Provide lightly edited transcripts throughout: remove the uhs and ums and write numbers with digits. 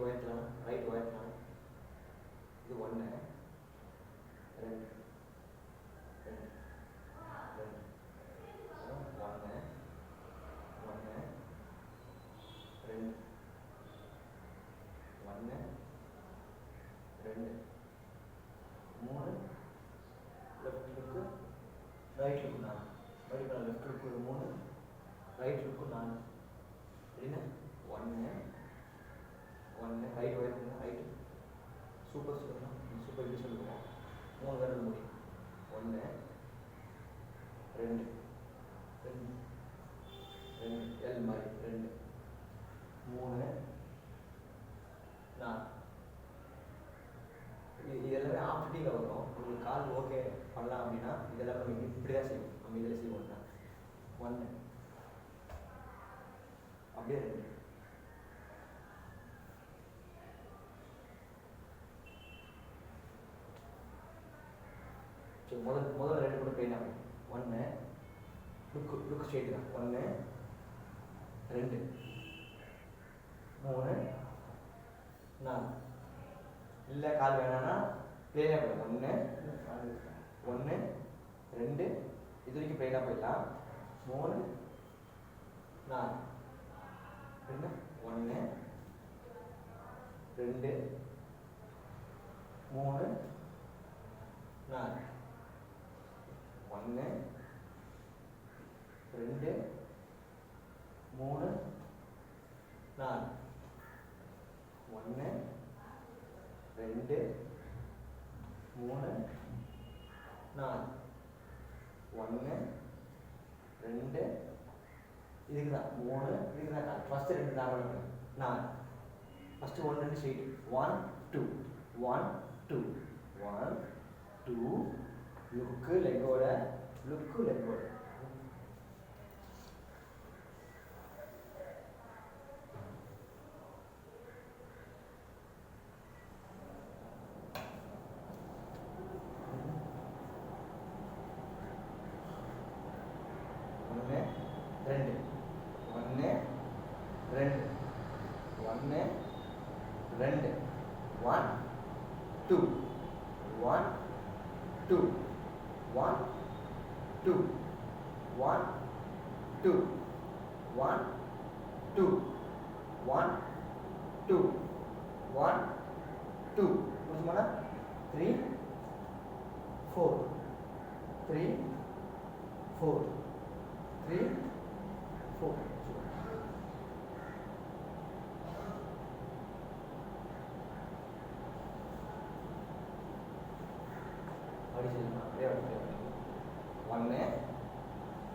உயர்த்தலாம், ரைட் உயர்த்தலாம். இது 1 2 2 2 1 1 2 1 2 3 லெஃப்ட் லுக்கு ரைட் லுக்கு 4 மறுபடியும் லெஃப்ட் லுக்கு 3 ரைட் லுக்கு 4 சரிண்ணா 1 1 ரைட் உயர்த்துங்க ரைட் சூப்பர் சொல்லலாம் சூப்பர் இப்படி சொல்லுவோம் 3 விரல் முடி 1 2 2 2 எல் மாதிரி 2 3 4 இது எல்லாமே ஆப்டிட்டியில் வரும். உங்களுக்கு கால் ஓகே பண்ணலாம் அப்படின்னா இதெல்லாம் நம்ம இப்படி தான் செய்வோம். நம்ம இதில் செய்வோம் தான் 1 அப்படியே 2 சரி முதல்ல 2 கூட பெயின் ஆகும். 1 லுக் ஸ்ட்ரெயிட் தான் 1 2 3 4 இல்லை கால் வேணான்னா பிளெயினாக போயிடலாம் 1 2 இது வரைக்கும் பிளெயினாக போயிடலாம் 3 4 என்ன 1 2 3 4 1 2 3 4 1 2 3 4 1 2 இதுக்கு தான் 3 இதுக்கு தான் ஃபஸ்ட்டு 2 தான் 4 ஃபஸ்ட்டு 1 2 ஸ்ட்ரெயிட் 1 2 1 2 1 2 லுக்கு லெக்கோட லுக்கு லெக்கோட ரெண்டு 1 2 1 2 1 2 1 2 1 2 1 2 1 2 1 2 1 2 முடிச்சுமாண்ணா 3 4 3 4 3 4 அடிச்சுக்கலாம் அப்படியே அப்படியே 1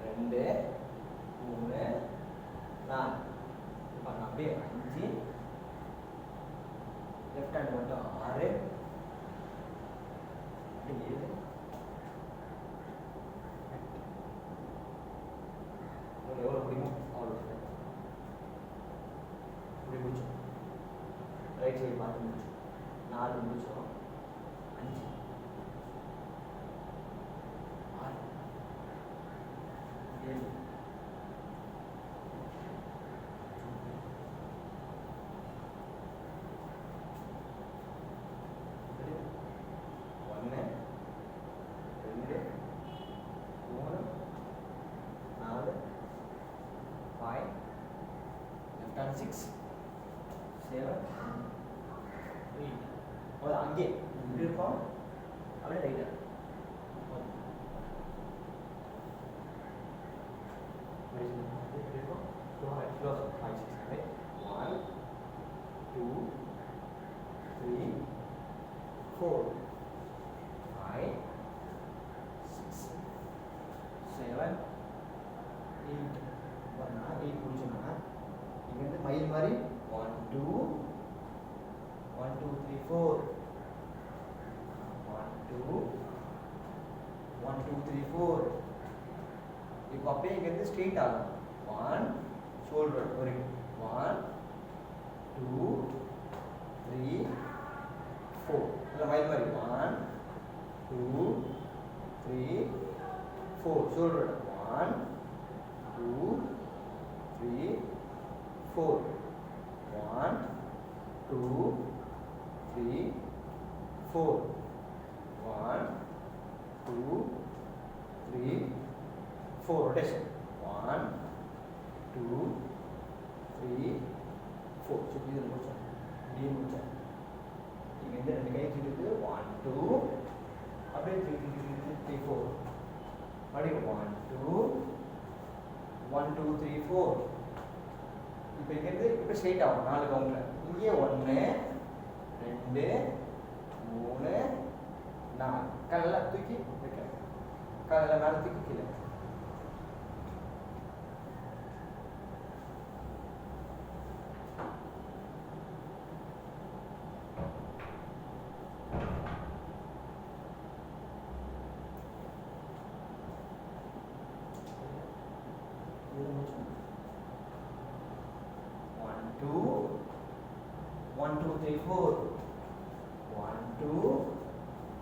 2 3 4 இப்போ அப்படியே 5 லெஃப்ட் ஹேண்ட் மட்டும் 6 7 எவ்வளோ முடியுமோ அவ்வளோ இப்படி முடிச்சோம் ரைட் சைடு பார்த்து முடிச்சோம் 4 முடிச்சோம் 5 6 7 1 2 3 4 5 left hand 6 7 8 और आगे இப்படி இருக்கும் அப்படியே ரைட்டா close 5 6 7 1 2 3 4 5 6 7 8 பண்ணா 8 முடிச்சோம்னா இங்க இருந்து மயில் மாதிரி 1 2 1 2 3 4 1 2 1 2 3 4 இப்போ அப்படியே இங்க இருந்து ஸ்ட்ரெயிட் ஆகும் 1 ஷோல்டர் வரைக்கும் 1 2 3 4 இல்ல மயில் மாதிரி 1 2 3 4 ஷோல்டர் 1 2 3 4 1 2 3 4 1 2 3 4 rotation 1 2 3 4 சுத்தி இது முடிச்சோம் டி முடிச்சோம் இங்க இந்த ரெண்டு கை தூக்கிட்டு 1 2 அப்படியே 3 3 4 மறுபடியும் 1 2 1 2 3 4 இப்போ இங்கேருந்து இப்போ ஸ்ட்ரெயிட் ஆகும் 4 கவுண்ட்ல இங்கே 1 2 3 4 காலெல்லாம் தூக்கி வைக்க காலெல்லாம் மேலே தூக்கி கீழே One, two, three, four. 1 2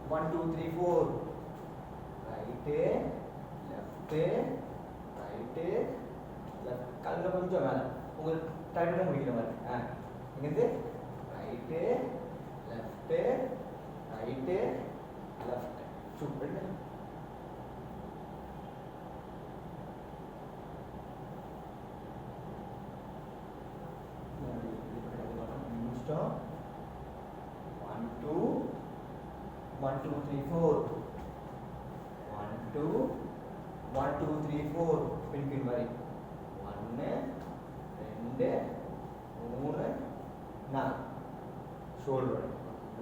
1 2 3 4. Right, left, right, left. கால்ல கொஞ்சம் மேல உங்களுக்கு டைட்டா முடிக்கிற மாதிரி இங்கிருந்து right left right left super stop 1 2 1 2 3 4 1 2 1 2 3 4 பின்பின் மாதிரி 1 2 3 4 ஷோல்டர்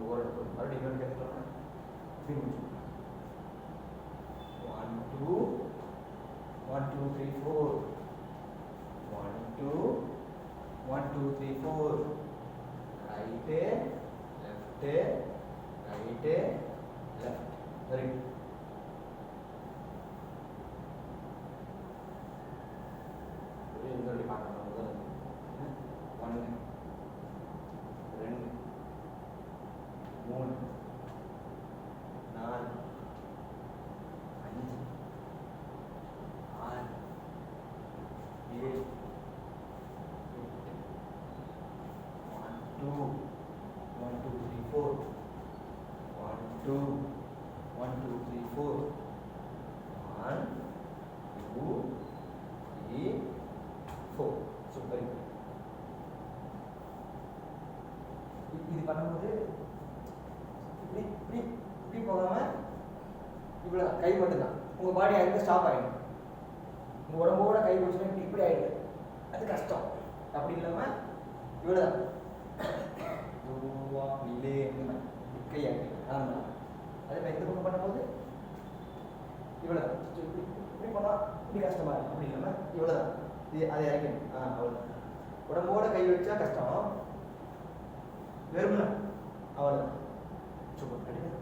ஓவர் மறுபடியும் இன்னொரு கேட்கலாம் பின் 1 2 1 2 3 4 1 2 1 2 3 4 right left right left very good இன்னொரு பார்க்கலாம் முதல்ல 1 2 3 4 5 6 7 2 1 2 3 4 1 2 1 2 3 4 1 2 3 4 சூப்பர் இது பண்ணும்போது இப்படி இப்படி இப்படி போகாம இவ்வளோ கை மட்டும்தான் உங்கள் பாடி அங்கே ஸ்டாப் ஆகிடும் உங்கள் உடம்போட கை பிடிச்சினா இப்படி ஆகிடுது அது கஷ்டம் அப்படி இல்லாமல் இவ்வளோதான் விலே கையாக்கி ஆமாம் அதே மாதிரி இந்த பக்கம் பண்ணும்போது இவ்வளோதான் இப்படி பண்ணால் இப்படி கஷ்டமாக இருக்கும் அப்படி இல்லாமல் இவ்வளோதான் இது அதை இறக்கணும் அவ்வளோதான் உடம்போட கை வச்சா கஷ்டம் வெறும்னா அவ்வளோதான் சூப்பர் கண்டிப்பாக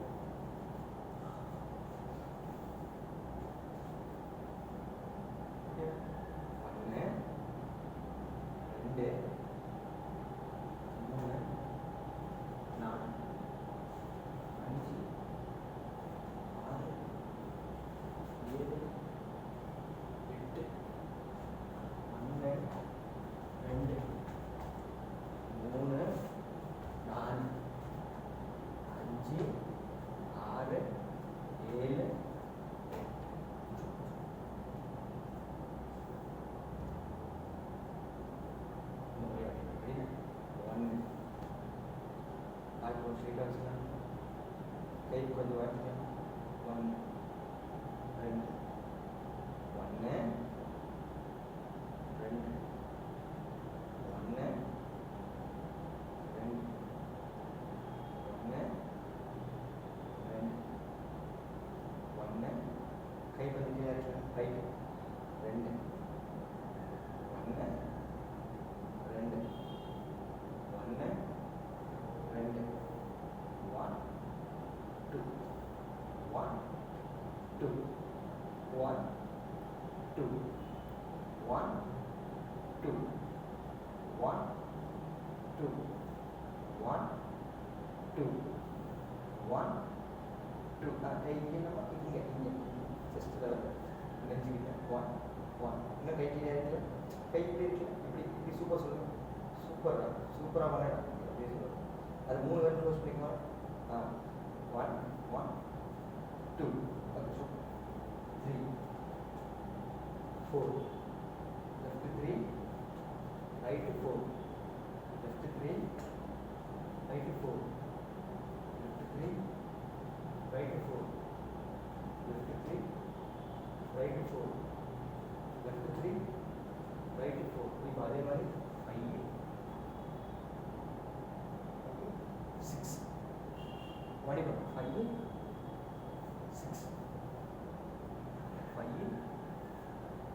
கை கொஞ்சம் வாங்கிக்க 1 2 1 2 1 2 1 2 1 கை கொஞ்சம் கீழே இருக்கு ரைட் 2 1 2 1 2 1 2 1 2 1 2 1 2 1 2 1 2 1 2 கை இங்கே நம்ம இங்கே ஜஸ்ட் நெஞ்சுக்கிட்ட 1 1 இன்னும் கை கீழே இருக்கு கை இப்படி இருக்கு இப்படி இப்படி சூப்பர் சொல்லுங்க சூப்பராக பண்ணலாம் அது 3 பேர் க்ளோஸ் பண்ணிக்கலாம். 1 1 2 okay super. 3 4 left 3 right 4 left 3 right 4 left 3 right 4 left 3 right 4 left 3 right 4. இப்போ அதே மாதிரி 5 6 மணி பண்ண 5 6 5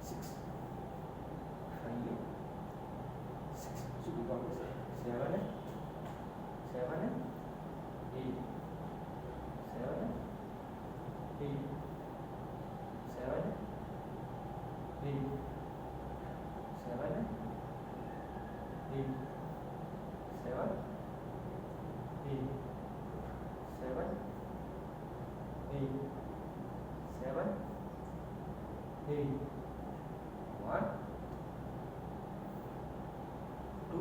6 5 6 super 7 7 8 7 8 7 8 7 8 7 8 7 8 7 8 1 2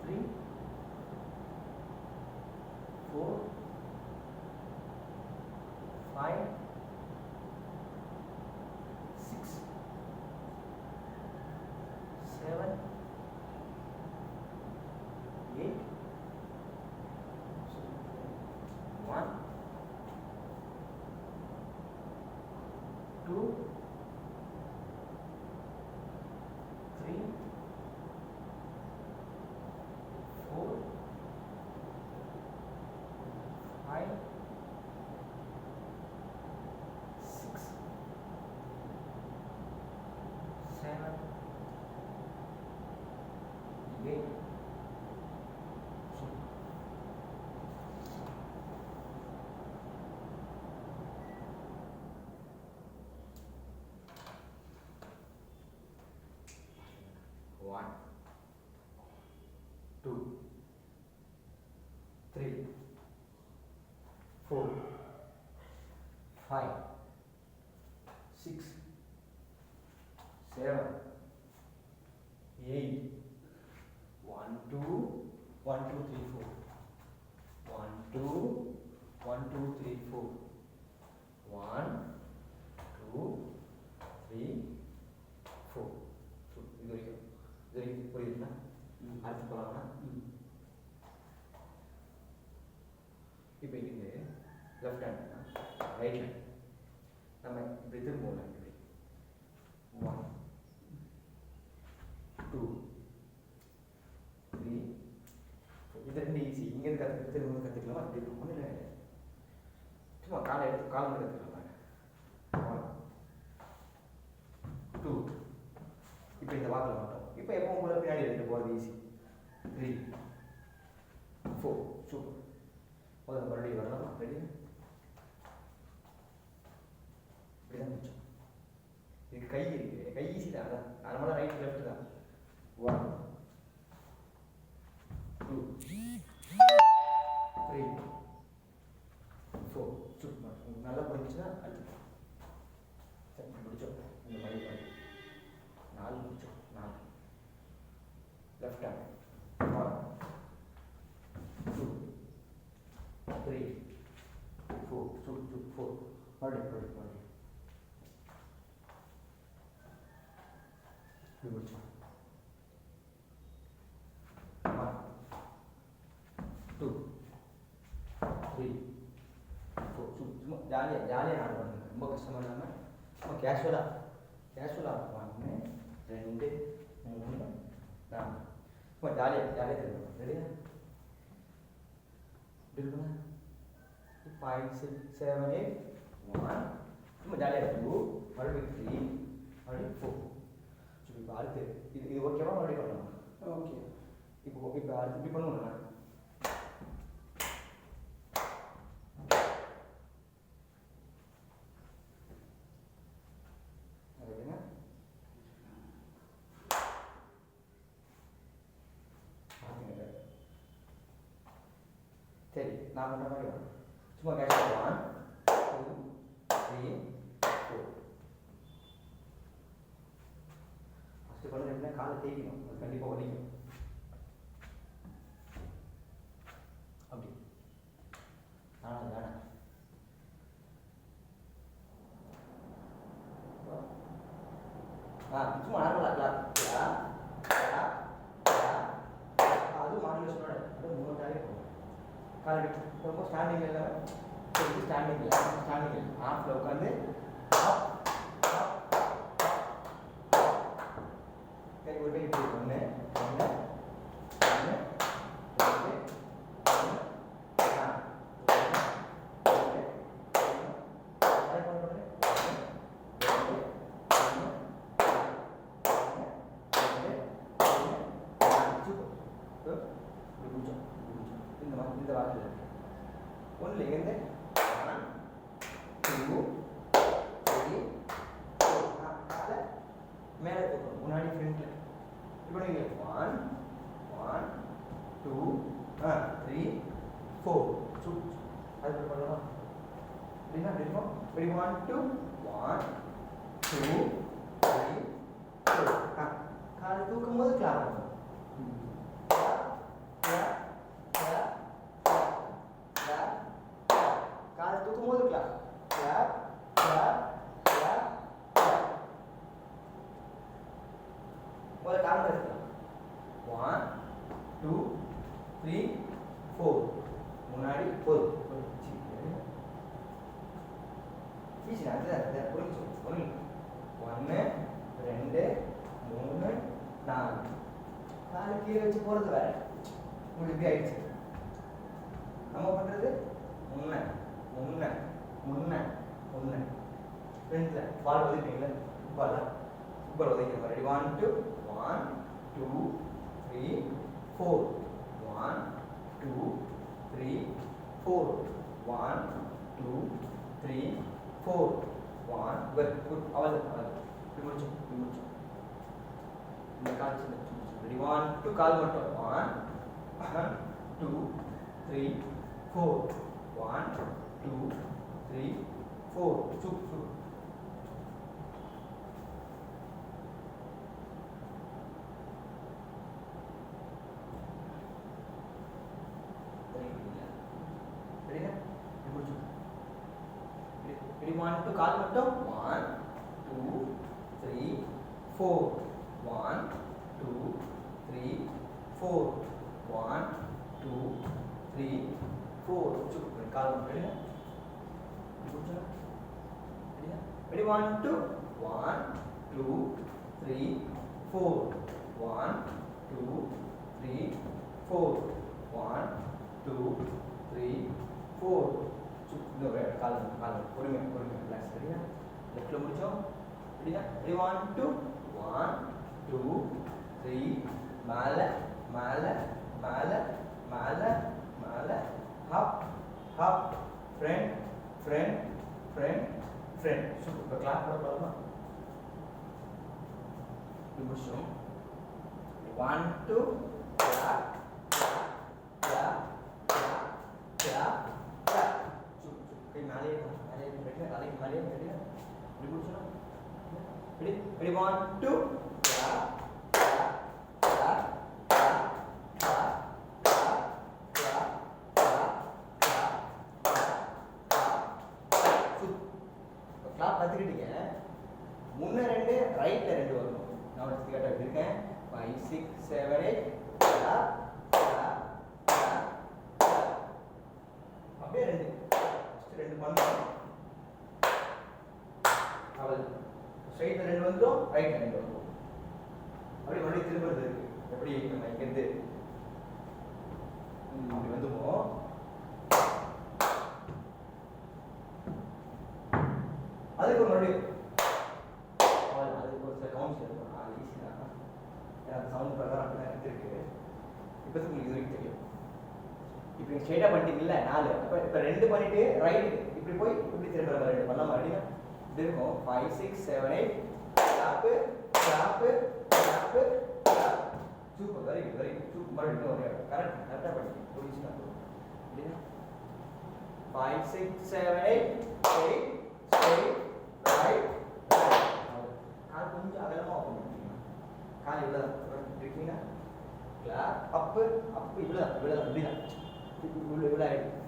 3 4 5 6 7 8 1 2 3 4 5 6 7 8 1 2 3 4 5 6 7 8 1 2 1 2 3 4 1 2 1 2 3 4 1 2 3 4 இது வரைக்கும் புரியுதுங்களா? அடுத்து போகலாமா? இப்போ இது லெஃப்ட் ஹேண்ட் ரைட் ஹேண்ட் நம்ம இப்படி திரும்புவோம். இப்படி 1 2 3 இது ரெண்டு ஈஸி. இங்கேருந்து கற்றுக்கிட்டு திரும்ப கற்றுக்கலாமா? அப்படி இருக்கும் ஒன்றும் இல்லை, சும்மா காலை எடுத்து காலம் கற்றுக்கலாம். 1 2 இப்போ இந்த வாக்கில் மாட்டோம். இப்போ எப்போ கூட பின்னாடி ரெண்டு போகிறது ஈஸி. 3 4 சூப்பர். முதல்ல மறுபடியும் வரலாமா? ரெடி? இப்படிதான் முடிச்சோம். இது கை இருக்கு, கை ஈஸி தான். அதான் நார்மலாக ரைட் லெஃப்ட் தான். 1 2 3 4 சூப்பர். நல்லா புரிஞ்சுன்னா அடுத்து சரி முடிச்சோம். இந்த மாதிரி 4 முடிச்சோம். 4 லெஃப்ட் ஹேண்ட் 1 2 3 4 4 மறுபடியும் இப்படி முடிச்சோம். 1 2 3 4 சும்மா ஜாலியாக ஆட் பண்ணுங்க. ரொம்ப கஷ்டமாக இல்லாமல் சும்மா கேஷுவலாக 1 2 3 4 சும்மா ஜாலியாக தெரியும். ரெடியா? இப்படி இருக்குண்ணா 5 6 7 8 1 சும்மா ஜாலியாக 2 மறுபடியும் 3 மறுபடியும் 4. சரி இப்போ அடுத்து இது ஓகேவா? மறுபடியும் பண்ணலாம். ஓகே. இப்போ அடுத்து இப்படி பண்ணுவோம்ண்ணா. சரி நான் பண்ணுற மாதிரி வரும். சும்மா கேஷ் 1 2 3 4. ஃபஸ்ட்டு பண்ண எப்படின்னா காலை தேய்க்கணும். அது கண்டிப்பாக வலிக்கும். கால் ரொம்ப ஸ்டாண்டிங் இல்லை ஸ்டாண்டிங் இல்லை ஸ்டாண்டிங் இல்லை ஆஃப்ல உட்காந்து கை ஒரு கை இப்படி ஒன்று ஒன்று ஒன்று இந்த வார்த்தை இருக்கு ஒன்றில் இருந்து 1 2 3 4 மேலே போகணும் முன்னாடி ஃப்ரண்ட்ல இப்போ நீங்கள் 1 1 2 3 4 அது பண்ணலாம் அப்படின்னா எப்படி இருக்கும் ரெடி 1 2 1 2 3 4 காலை தூக்கும் போது கிளாப் பண்ணும் காலை தூக்கும் போது கிளாப் கிளாப் கிளாப் கிளாப் முதல்ல காலம் எடுத்துக்கலாம் 1 2 3 4 முன்னாடி போதும் ஒன்று 2 3 4 காலை கீழே வச்சு போகிறது வேற உங்களுக்கு இப்படி ஆயிடுச்சு நம்ம பண்ணுறது முன்ன முன்ன முன்ன முன்ன ஃப்ரெண்ட்ஸில் பால் ஒதுக்கிங்களா பால் ஒதுக்கிற மாதிரி 1 2 1 2 3 4 1 2 3 4 1 2 3 4 1 குட் அவள் இப்படி முடிச்சோம் இந்த கால் சின்ன ரெடி 1 2 கால் மட்டும் 1 2 3 4 1 2 3 4 சுப் ரெடியா முடிச்சு ரெடி 1 2 கால் மட்டும் 1 2 3 4 1 2 3 4 1 2 3 4 சுப் கால் மட்டும் ரெடியா முடிச்சு ரெடியா ரெடி 1 2 1 2 3 4 1 2 3 4 1 2 3 4 சுப் இந்த கால் பொறுமை ரிலாக்ஸ் ரெடியா லெஃப்ட்ல முடிச்சோம் ரெடியா ரெடி 1 2 1 2 3 மேலே ஹப் ஃப்ரண்ட் சூப்பர் இப்போ கிளாப் பண்ண போகலாமா இப்படி முடிச்சோம் 1 2 கிளாப் கை மேலே ரெடியா தலைக்கு மேலே ரெடியா இப்படி முடிச்சோம் ரெடி 1 2 கிளாப் கற்றுக்கிட்டீங்க முன்ன 2 ரைட்ல 2 வரணும் நான் ஒரு கேட்டா இருக்கேன் 5 6 7 8 அப்படியே 2 பண்ணுவோம் அவள் ஸ்ட்ரைட்ல 2 வந்துடும் ரைட்ல 2 வந்துடும் அப்படியே மறுபடியும் திரும்புறது இருக்கு எப்படி நம்ம இங்கிருந்து அப்படி வந்துவோம் அதுக்கு மறுபடியும் அதுக்கு ஒரு சில கவுன்ஸ் இருக்கும் ஈஸி தான் ஏன்னா அந்த சவுண்ட் பிரகாரம் அப்படி தான் எடுத்துருக்கு இப்போது உங்களுக்கு இது வரைக்கும் தெரியும் இப்போ நீங்கள் ஸ்ட்ரைட்டாக பண்ணிட்டீங்கல்ல 4 அப்போ இப்போ 2 பண்ணிட்டு ரைட்டு இப்படி போய் இப்படி திரும்ப 2 பண்ணலாம் மறுபடியும் இது இருக்கும் 5 6 7 8 clap super very good super மறுபடியும் ஒரு கரெக்டாக பண்ணிட்டீங்க புரிஞ்சுன்னா அப்படின்னா 5 6 7 8 straight right கால் கொஞ்சம் அகலமா ஓபன் பண்ணிக்கணும் கால் இவ்வளவு இருக்கீங்களா கிளாப் அப் இவ்வளவு இப்படிதான் இவ்வளவு ஆயிடும்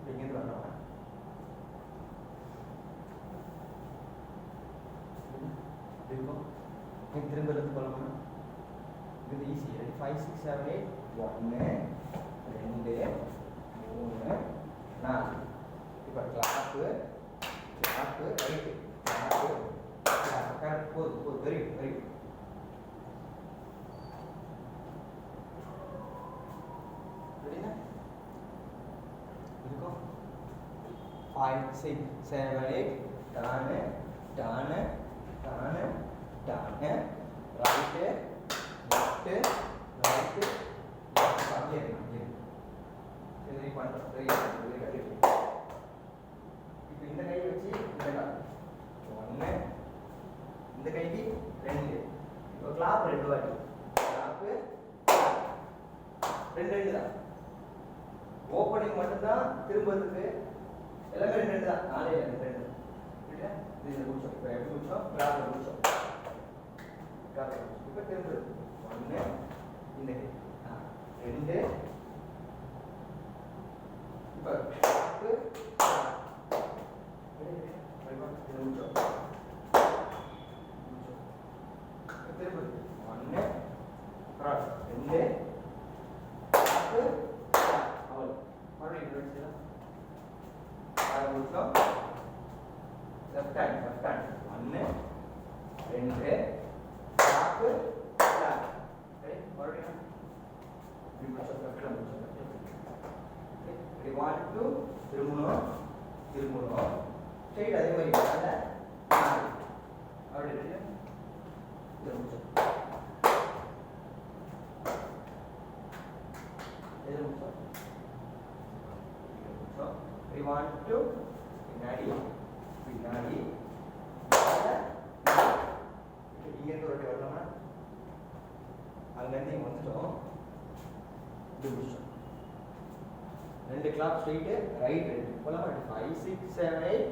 இங்கிருந்து வரணும் இருக்கும் திரும்ப போகலாமா இது ஈஸி. 5 6 7 8 1 2 3 4. இப்போ கிளாப் ரைட் கிளாப் கரெக்ட் போது வெரி குட் ரெடினா இருக்கும் 5 6 7 8 டானு ரைட் லெஃப்ட் அப்படியே சரி பண்ணுறோம் இப்போ இந்த கை வச்சு இந்த கால் 1 இந்த கைக்கு 2 இப்போ கிளாப் 2 வாட்டி கிளாப் 2 தான் ஓப்பனிங் மட்டும்தான் திரும்புறதுக்கு எல்லாமே 2 தான் 4 2 சரியா இது முடிச்சோம் இப்போ எப்படி முடிச்சோம் கிளாப் முடிச்சோம் இப்போ திரும்புறது 1 இந்த கை 2 இப்போ left hand 1 2 clap ready மறுபடியும் இப்படி முடிச்சோம் லெஃப்ட்ல முடிச்சோம் ready 1 2 திரும்பணும் ஸ்ட்ரைட் அதே மாதிரி வரல அப்படியே ரெடியா இது முடிச்சோம் இது முடிச்சோம் ready 1 2 பின்னாடி இங்கேருந்து ஒரு வரலாமா அங்கேருந்து இங்கே வந்துட்டோம் இது முடிச்சோம் 2 கிளாப் ஸ்ட்ரைட்டு ரைட் 2 போலாமா 5 6 7 8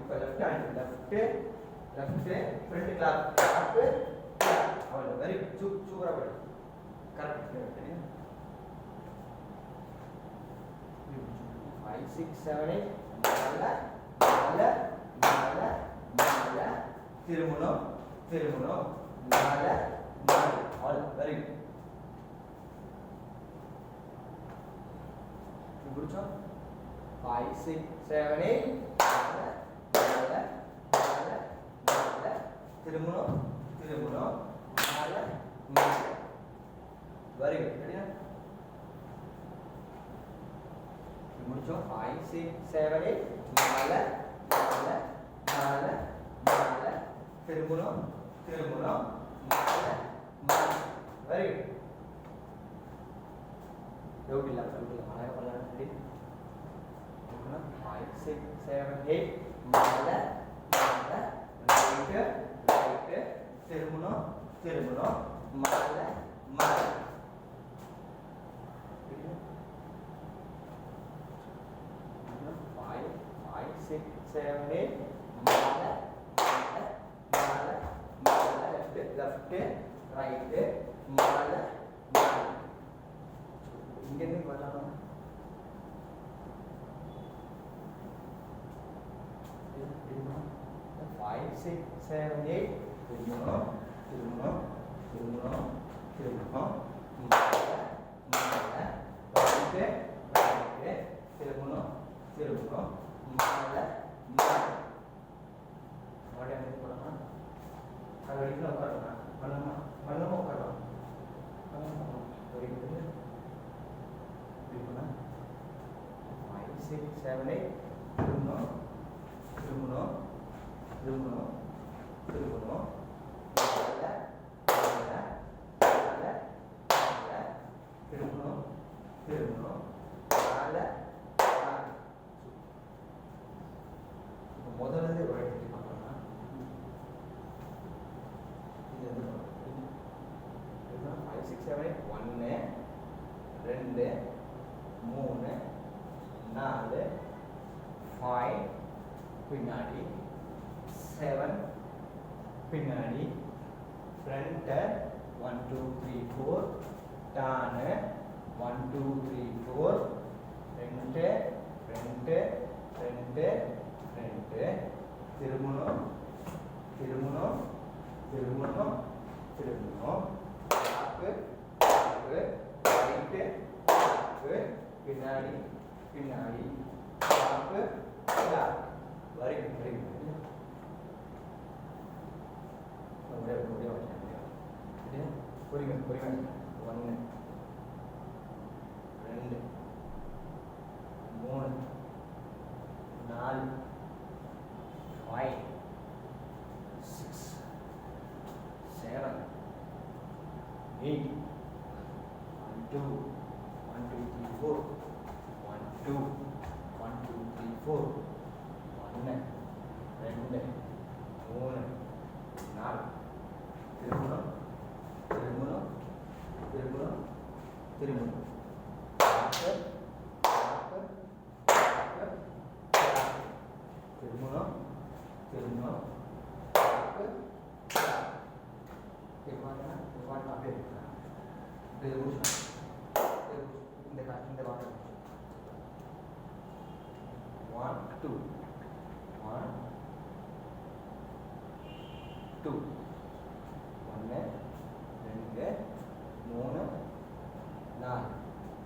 இப்போ left hand left front clap அவ்வளோ வெரி சூப்பராக படி கரெக்ட் 5 6 7 8 4 திரும்பணும் 4 ஆல் வெரி குட் முடிச்சோம் 5 6 7 8 4 திரும்பணும் 4 வெரி குட் ரெடியா முடிச்சோம் 5 6 7 8 4 திரும்பணும் 4 வெரி குட் டவுட் இல்ல அழகா பண்ணலாம் ரெடி 5 6 7 8 ரைட் திரும்பணும் 4 5 6 7 8 left right 4 இங்க இருந்து வரலாம் 5 6 7 8 திரும்பணும் 4 ரைட் திரும்பணும் 4 மறுபடியும் அங்கே போகலாமா அது வரைக்கும் உட்காரலாம் பண்ணலாமா உட்காரலாம் வரைக்கும் 5 6 7 8 திரும்பணும் 4 முதல்ல இருந்து ஒரு இடத்துக்கு பார்க்கணும்னா இது வந்து 5 6 7 8 1 2 3 4 5 பின்னாடி 7 பின்னாடி ஃப்ரண்ட் 1 2 3 4 டான் 1 2 3 4 2 திரும்பணும் திரும்பணும் திரும்பணும் பேக்கு பேக்கு ரைட்டு பேக்கு பின்னாடி பின்னாடி back back very good very good ஒரே ஒரே ஓகே பொறுமை பொறுமை 1 2 3 4 5 6 7 8 1 2 1 2 3 4 1 2 1 2 3 4 1 2 3 4 திரும்பணும் திரும்பணும் திரும்பணும் திரும்பணும் திரும்பணும் திரும்பணும் அப்படியே இந்த வாட்டர் 1 2 1 2 1 2 3 4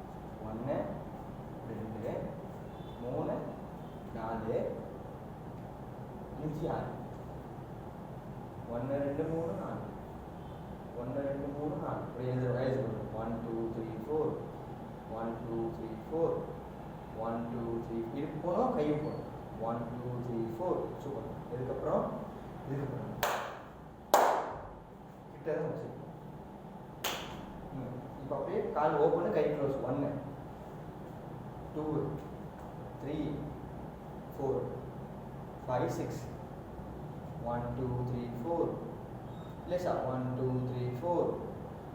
1 2 3 4 5 6 1 2 3 4 1 2 3 4 அப்படியே எழுது 1 2 3 4 1 2 3 4 1 2 3 இடுப்பு போனோம் கையும் போனோம் 1 2 3 4 சூப்பர் இதுக்கப்புறம் கிட்ட தான் வச்சுக்கணும் இப்போ அப்படியே கால் ஓப்பன் கை க்ளோஸ் 1 2 3 4 5 6 1 2 3 4 இல்லை சார் 1 2 3 4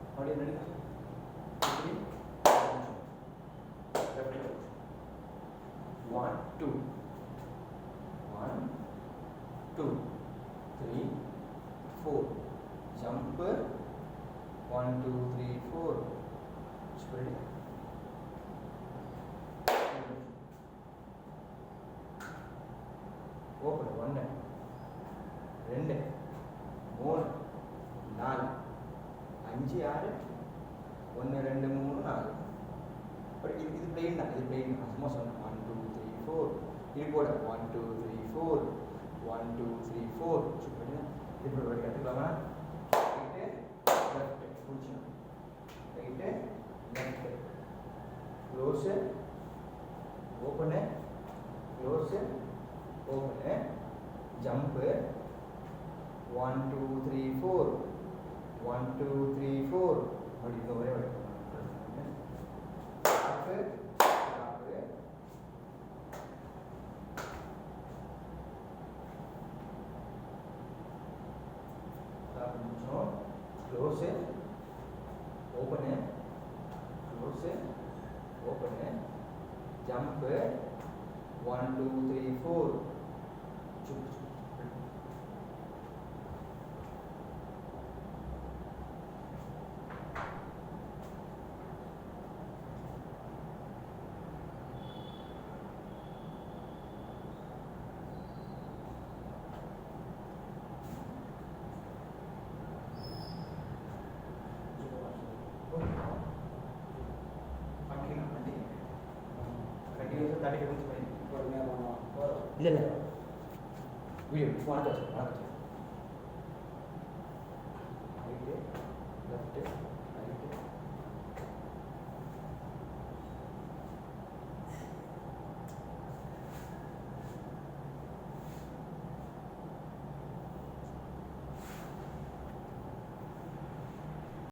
அப்படியே நடிக்க 1 2 1 2 3 4 jump 1 2 3 4 spread open 1 2 3 4 5 6 1 2 3 4 பட் இது பிளெயின் தான் இது பிளெயின் சும்மா சொன்னேன் 1 2 3 4 இது போட 1 2 3 4 1 2 3 4 சூப்பர் இப்படி ஒரு கற்றுக்கலாமா ரைட்டு லெஃப்ட் பிடிச்சணும் right left close open close open jump 1 2 3 4 1 2 3 4 அப்படி இந்த ஒரே வழி close it, open it, close it, open it, jump it, 1 2 3 4 chup இல்லை இல்லை வீடியோ வணக்கம்